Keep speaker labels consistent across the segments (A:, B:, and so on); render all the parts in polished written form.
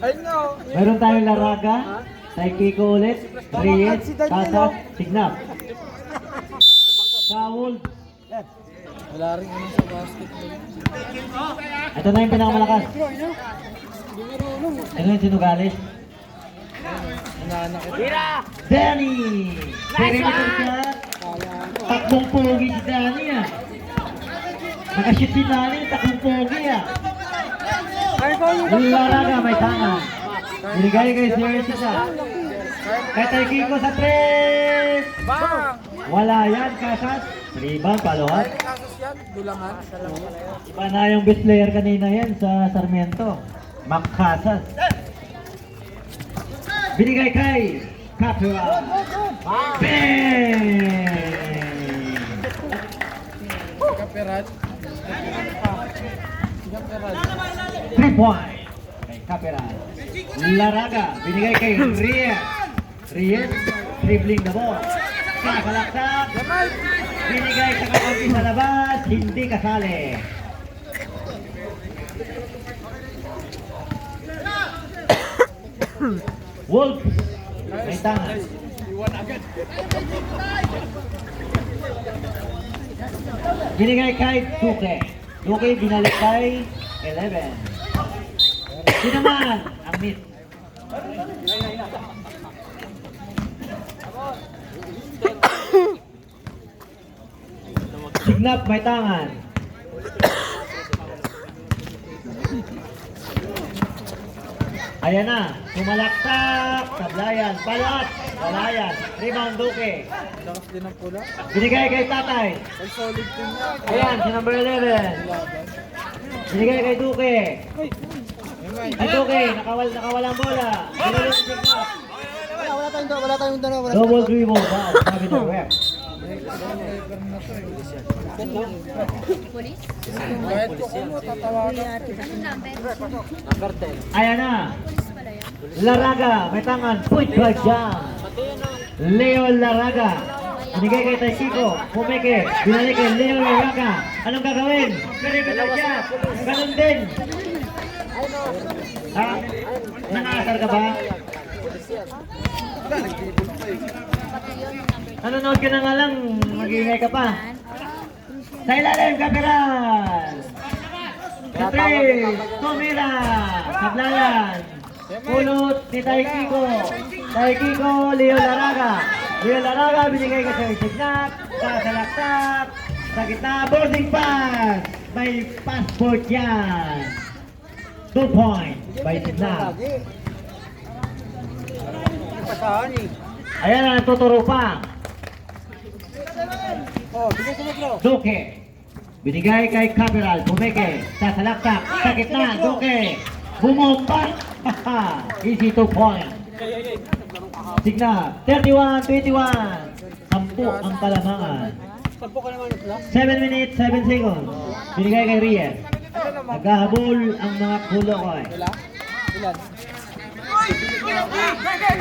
A: Meron tayong Laraga, Taikiko ulit, Reyes, Casas, Signap. Sa Wolves.
B: Wala rin ano sa basketball.
A: Ito na yung pinakamalakas. Ano yung sinugalis?
B: Nananakit.
A: Danny! Perimeter shot. Takbong pogi si Danny ah. Nakashoot si Danny, takbong pogi ah. Laraga, may tanga. Binigay kay Sir Sisa. Kay Taikiko sa 3!
B: Bang!
A: Wala yan, Casas. Rebound, paluhat.
B: Kasos yan, dulangan.
A: Iba na yung best player kanina yan sa Sarmiento. Mac Casas. Binigay kay Capua. Bang!
B: Kaperat. Kaperat.
A: 3 point. Kay Capua. Laraga. Binigay kay Reyes. Reyes. Dribbling the ball. Kakalaksak. Binigay sa kakampi sa labas. Hindi kasali. Wolves. May tangan. Binigay kay Duque. Duque binalik kay 11. Sinaman ang miss. Signap may tangan. Ayan na, sumalaksak, tablayan, balat, balayan, rebound Duque.
B: Lakas din ang pula.
A: Binigay kay Tatay.
B: Ay, solid din yan.
A: Ayan, si number 11. Binigay kay Duque. Ay Duque, nakawalang bola. Binigay si Signap.
B: Wala tayong dalawa.
A: Double dribble, wow, sabi ng ref.
B: Kahit ko ano, tatawagan.
A: Ayan na. Laraga, may tangan, point right dyan. Leo Laraga. Binigay kay Taikiko, pumike, binalik kay Leo Laraga. Anong gagawin? Perimeter shot. Ganun din. Ha? Nangasar ka ba? Nanonood ka na nga lang, mag-iingay ka pa. Sa ilalim, Caperal! Sa 3, tumira! Sablayan! Pulot ni Taikiko! Taikiko, Leo Laraga! Leo Laraga, binigay ka sa Signap, kasalaksak, sa gitna, boarding pass! May passport yan! 2 points by Signap. Ayan na, natuturo pa.
B: Oh, bigay sa metro.
A: Duque. Binigay kay Caperal. Pumeke. Sasalaksak. Sa gitna. Duque. Bumompa. Easy 2 point. Signap. 31-21. 10 ang palamangan. 7 minutes, 7 seconds. Binigay kay Reyes. Naghahabol ang mga kulokoy.
B: Ilan?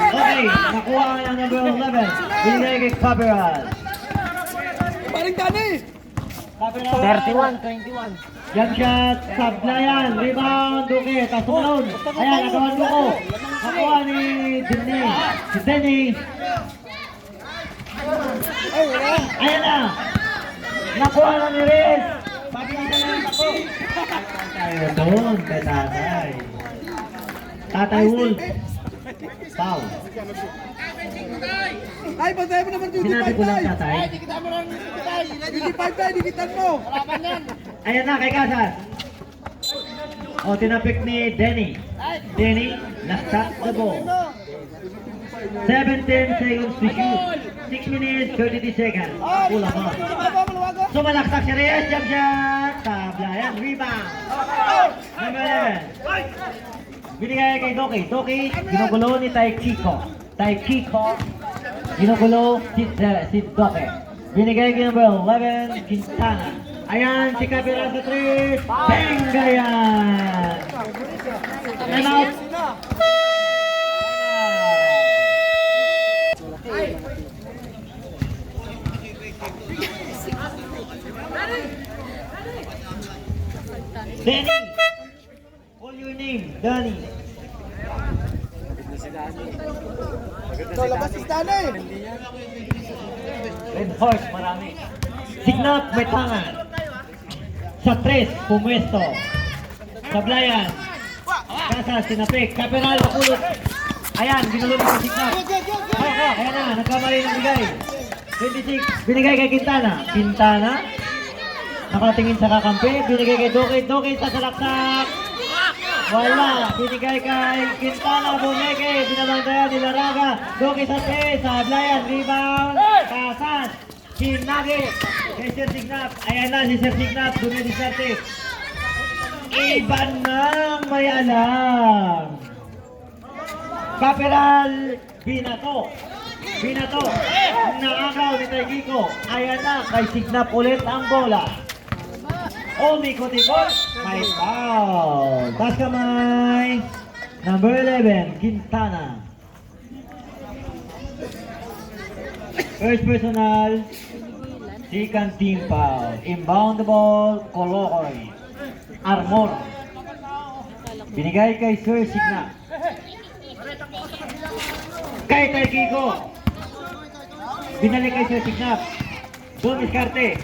A: Okay, nakuha ang number 11. Binigay kay Caperal.
B: Paring Dani!
A: 31-21. Jump shot, sablayan, rebound, Duque, tapos tumalon. Ayan, nagawan mo ko. Nakuha ni Denny. Si Denny. Ayan na. Nakuha na ni Reyes. Pagkita na lang ako. Tayo doon kay Tatay. Tatay Wolf. Foul.
B: Ay, bantayan mo naman yung
A: Sinabi ko lang Tatay.
B: Dikitan mo lang yung 25 tayo, dikitan mo. Harapan yan.
A: Ayan na kay Casas. O, tinapik ni Denny. Denny, na-stop the ball. 17 seconds to shoot. 6 minutes, 32 seconds. Kulang mo. Sumalaksak si Reyes, jump shot. Tablayan, rebound. Number 11. Binigay kay Doki. Doki, ginugulo ni Taikiko. Taikiko, ginugulo si Doki. Binigay kay number 11, Quintana. Ayan, si Caperal sa 3. Benga yan! Time out. Danny! Call your name, Danny.
B: So, labas si Stanley.
A: Red Horse, marami. Signap, may tangan. Sa 3, pumwesto. Sablayan. Kasas, tinapik. Kaperal, makulot. Ayan, ginulong sa Signap. Ayan na, nagkamali ng bigay. 26, binigay kay Quintana. Quintana. Nakatingin sa kakampi. Binigay kay Dokit. Dokit sa salaksak. Wala. Binigay kay Quintana. Bumeke. Binabantayan ni Laraga. Dokit sa 3. Sablayan. Rebound. Kasas. Kinagi. Kay Sir Signap. Ayan na si Sir Signap. Dumidiserte. Iban nang may alam. Kaperal. Binato. Binato. Naagaw ni Taigiko. Ayan na. Kay Signap ulit ang bola. Umikot-ikot. May foul. Taas kamay. Number 11. Quintana. First personal. Second team foul. Inbound the ball. Colocoy. Armor. Binigay kay Sir Signap. Kay Taigiko. Binalik kay Sir Signap. Doon diskarte.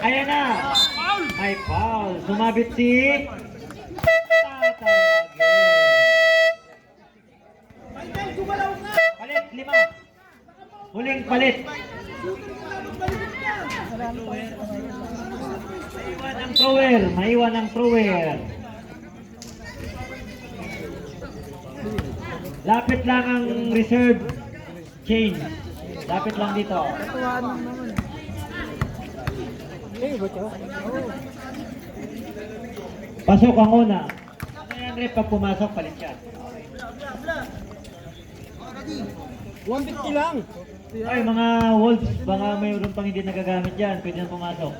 A: Ayan na. May foul. Sumabit si Tatay again. Palit, 5. Huling palit. Maiwan ang thrower. Maiwan ang thrower. Lapit lang ang reserve change. Lapit lang dito. Pasok ang una. Ayan rin, pag pumasok, palit siya.
B: 150 lang.
A: Ay, mga Wolves, baka mayroon pang hindi nagagamit dyan. Pwede na pumasok.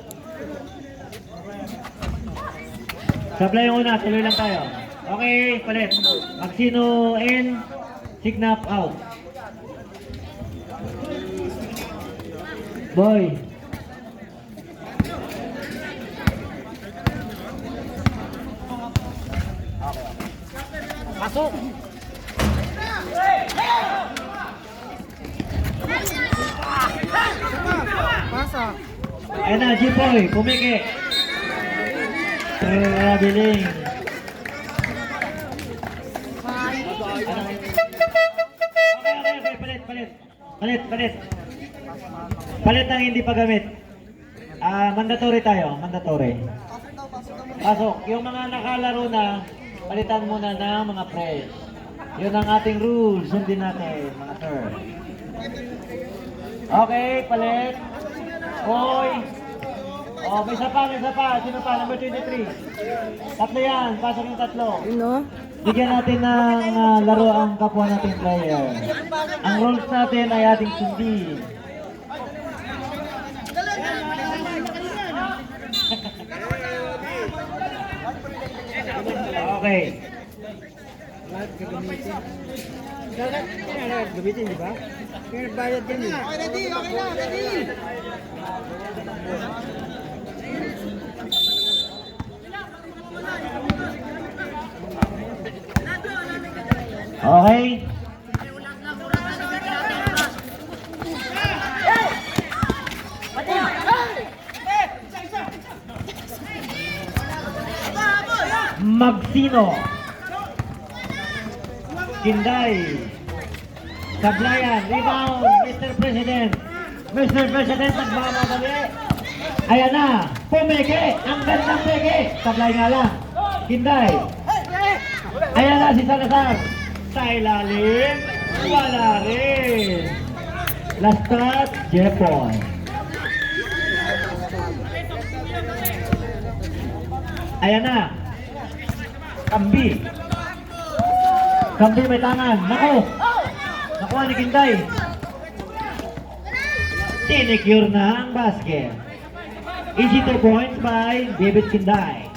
A: Sablay yung una, tuloy lang tayo. Okay, palit. Maxino in, Signap out. Boy.
B: Pasok. Pasa.
A: Ayan na, Jipoy, pumiki. Traveling. Okay, palit. Palit ang hindi pa gamit. Mandatory tayo, mandatory. Pasok, yung mga nakalaro na, palitan muna ng mga fresh. Yun ang ating rules, sundin natin, mga sir. Okay, palit. Hoy. Oh, may isa pa. Sino pa? Number 23. Tatlo yan, pasok yung tatlo. Bigyan natin ng laro ang kapwa nating player. Ang rules natin ay ating sundin. Okay.
B: Gamitin, di ba? Kaya bayad din eh. Okay na, ready.
A: Okay. Magsino. Kinday. Sablayan. Rebound. Mr. President. Mr. President, nagmamadali. Ayan na. Pumeke. Ang gandang peke. Sablay nga lang. Kinday. Ayan na si Salazar. Sa ilalim. Wala rin. Last touch. Jepoy. Ayan na. Kambi. Kambi may tangan. Nako. Nakuha ni Kinday. Tinicure na ang basket. Easy 2 points by David Kinday.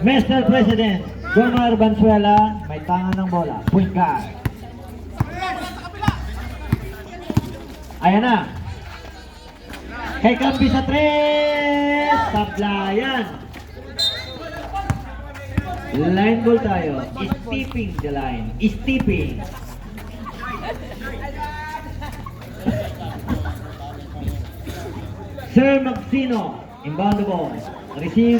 A: Mr. President, Jomar Bansuela, may tangan ng bola. Point guard. Ayan na. Kay Kambi sa 3. Sablayan. Line ball tayo. Steeping the line. Steeping. Sir Maxino, inbound the ball. Receive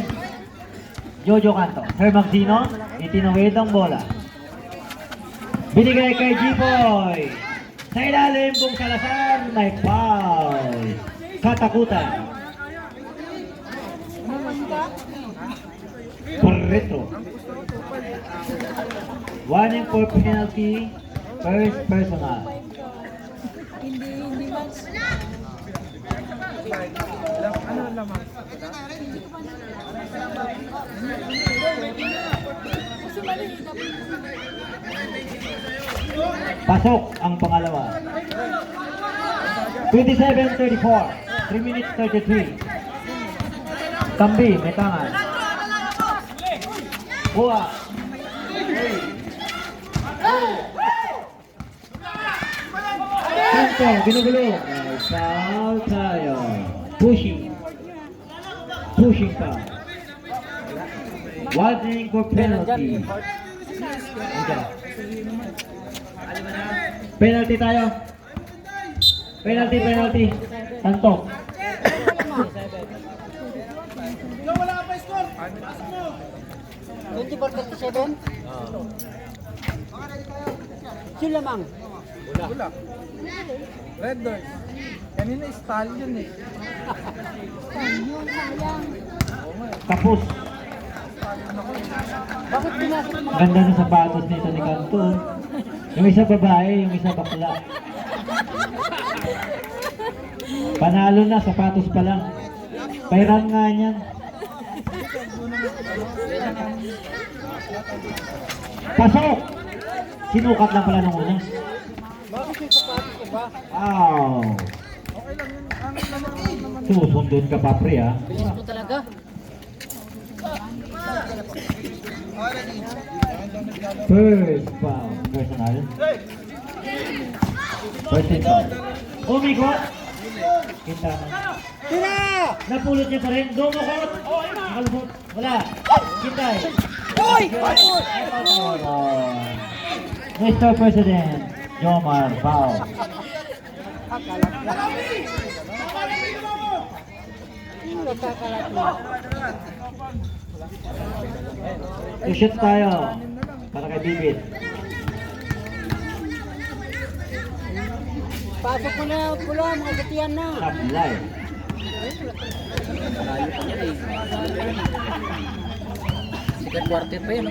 A: Jojo Canto. Sir Maxino, itinawid ang bola. Binigay kay G-Boy. Sa ilalim kung Salazar, may foul. Katakutan. Correcto. Warning for penalty. First personal.
C: Hindi match.
B: Ano naman?
C: Kasi mali.
A: Pasok ang pangalawa. 27-34. 3 minutes 33. Tambi, may tangan. Buha. Kanto, ginugulo. May foul tayo. Pushing. Pushing pa. Warning for penalty. Okay. Penalty tayo. Penalty. Tanto.
B: Wala pa score.
D: 24-37? Yun lamang.
B: Wala. Red Doors. Kanina stallion eh.
C: Yun, sayang.
A: Tapos.
D: Bakit pinasok mo?
A: Ganda ng sapatos nito ni Kanto. Yung isa babae, yung isa bakla. Panalo na, sapatos pa lang. Pairan nga niyan. Pasok! Sinukat lang pala nung una.
D: Bakit may sapatos ko ba?
A: Ow!
B: Okay lang yun. Ang naman.
A: Susundon ka pa, pre, ha?
D: Bilis mo talaga.
A: First foul. Personal. First hit foul. Umikot. Kita na.
D: Tira!
A: Napulot niya pa rin. Dumukot. Nakalubot. Wala. Kitay.
D: Uy!
A: Mr. President, Jomar Bao.
D: Nakakalat mo.
A: Shoot tayo. Para kay Bibit.
D: Pasok mo na pula, mga gatiyan na.
A: Sablay.
D: Second quarter pa yun.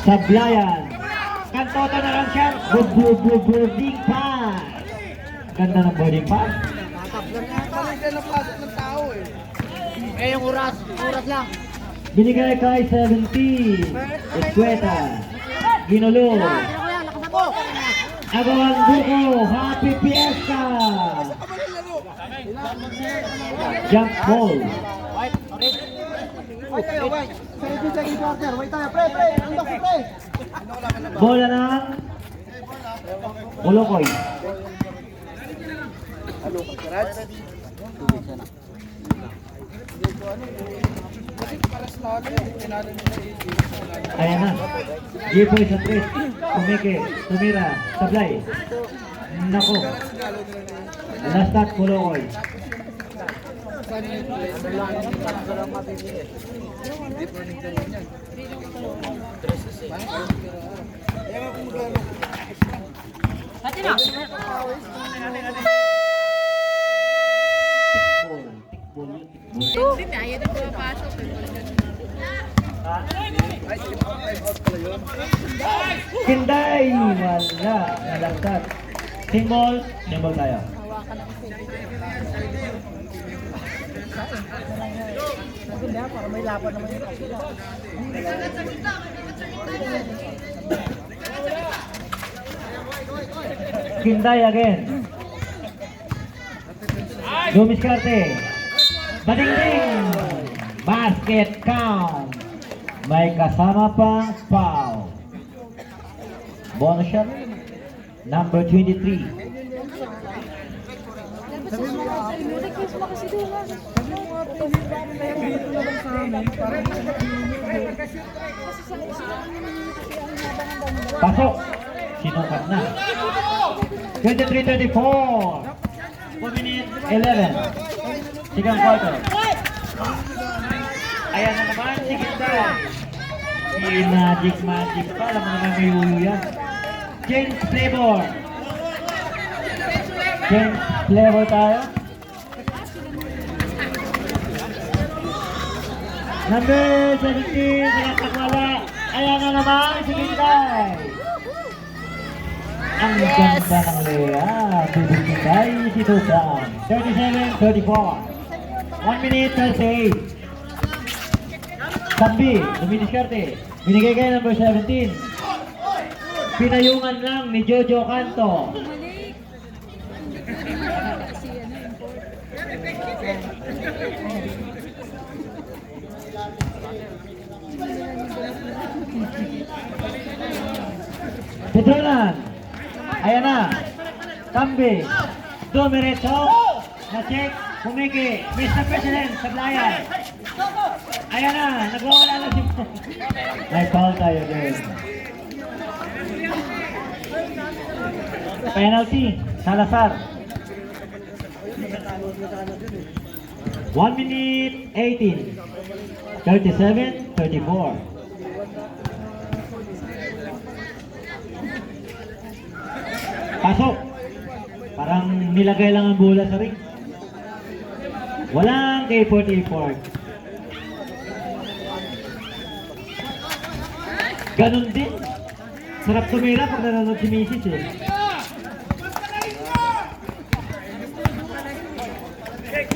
A: Sablayan. Kantoto na lang siya. Boarding pass. Ganda ng boarding pass.
B: Parang dyan napasok ng tao eh.
D: Eh, yung oras lang.
A: Binigay kay 17. Eskweta. Ginulo.
D: Lakas ako!
A: Agawan Buko. Happy Fiesta. Jump ball.
B: Wait tayo, wait. Second quarter. Wait tayo. Pre. Ang box, pre.
A: Bola ng Ulukoy. Ayan na. Gipoy sa 3. Tumike. Tumira. Sablay. Nako. Last shot Ulukoy.
D: Hati na!
C: Hindi na, yan ang pumapasok.
A: Kinday. Wala. Nalagtat. Symbol. Symbol tayo.
B: Maganda, para may laban naman yung kapila.
A: Kinday again. Dumiskarte. Bading-ding. Basket count. May kasama pang foul. Bonus shot. Number 23.
C: Request mo kasi doon ha.
B: Dito na lang sa amin. Parang
A: Pasok. Sinukat na. 23-34. 4 minutes 11. Second quarter. Ayan na naman si Ginday. Si Magic pa. Alam mo naman may ulo yan. James Flavor. James Flavor tayo. Number 17, nakakawala. Ayan na naman si Ginday. Ang ganda ng Lea. Bibigay si Tusan. 37-34. 1 minute 38. Tambi, dumidiskarte. Binigay kayo number 17. Pinayungan lang ni Jojo Canto. Petrolan. Ayan na. Tambi. Dumiretso. Na-check. Pumiki. Mr. President, sablayan. Ayan na. Nagwawala na si May foul tayo din. Penalty. Salazar. 1 minute 18. 37-34. Pasok. Parang nilagay lang ang bola sa ring. Walang K-44. Ganon din. Sarap tumira pag nanonood si Mrs. eh.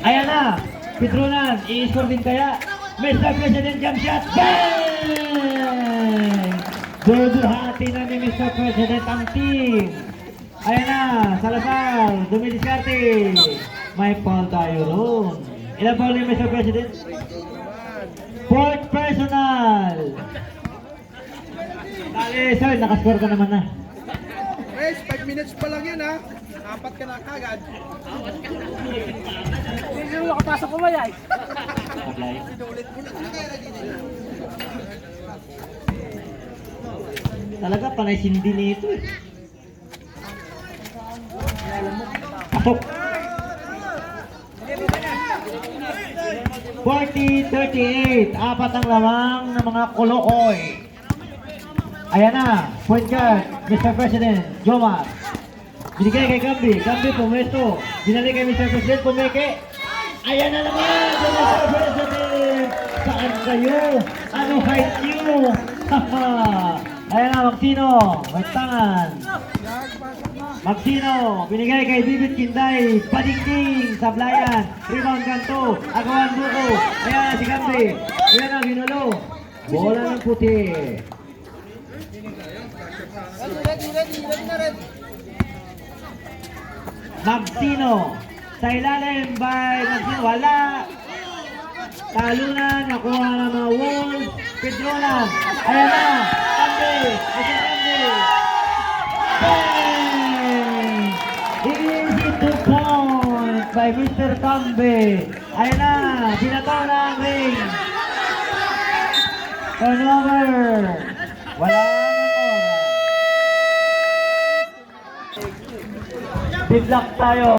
A: Ayan na. Petrunan. I-score din kaya. Mr. President jump shot. Bang! Bubuhati na ni Mr. President ang team. Ayan na. Salazar. Dumidiskarte. May foul tayo ron. Ilan foul ni Mr. President? Fourth personal. Dali, sir. Nakascore ka naman na.
B: Guys, 5 minutes pa lang yan ha. Apat ka na kagad.
D: Hindi mo makapasok ko ba yan?
A: Apply. Talaga panay sindi nito eh. Pasok. 40-38. Apat ang lamang ng mga kolokoy. Ayan na. Point guard. Mr. President. Jomar. Binigay kay Gambi. Gambi pumesto. Binalik kay Mr. President. Pumeke. Ayan na naman. Mr. President. Saan kayo? Ano height nyo? Ayan na. Magsino. May tangan. Magsino, binigay kay Bibit Kinday, padingding, sablayan, rebound kanto, agawan buko, ayan si Gambi, ayan na, ginulo, bola ng puti.
B: Ready na rin.
A: Magsino, sa ilalim by Magsino, wala, talunan, nakuha na mga Wolves, Pedrolan, ayan na, Gambi, ayan Gambi, easy to point by Mr. Tambe. Ayan na, binataw na ang ring. Turnover. Wala nang oras. Big luck tayo.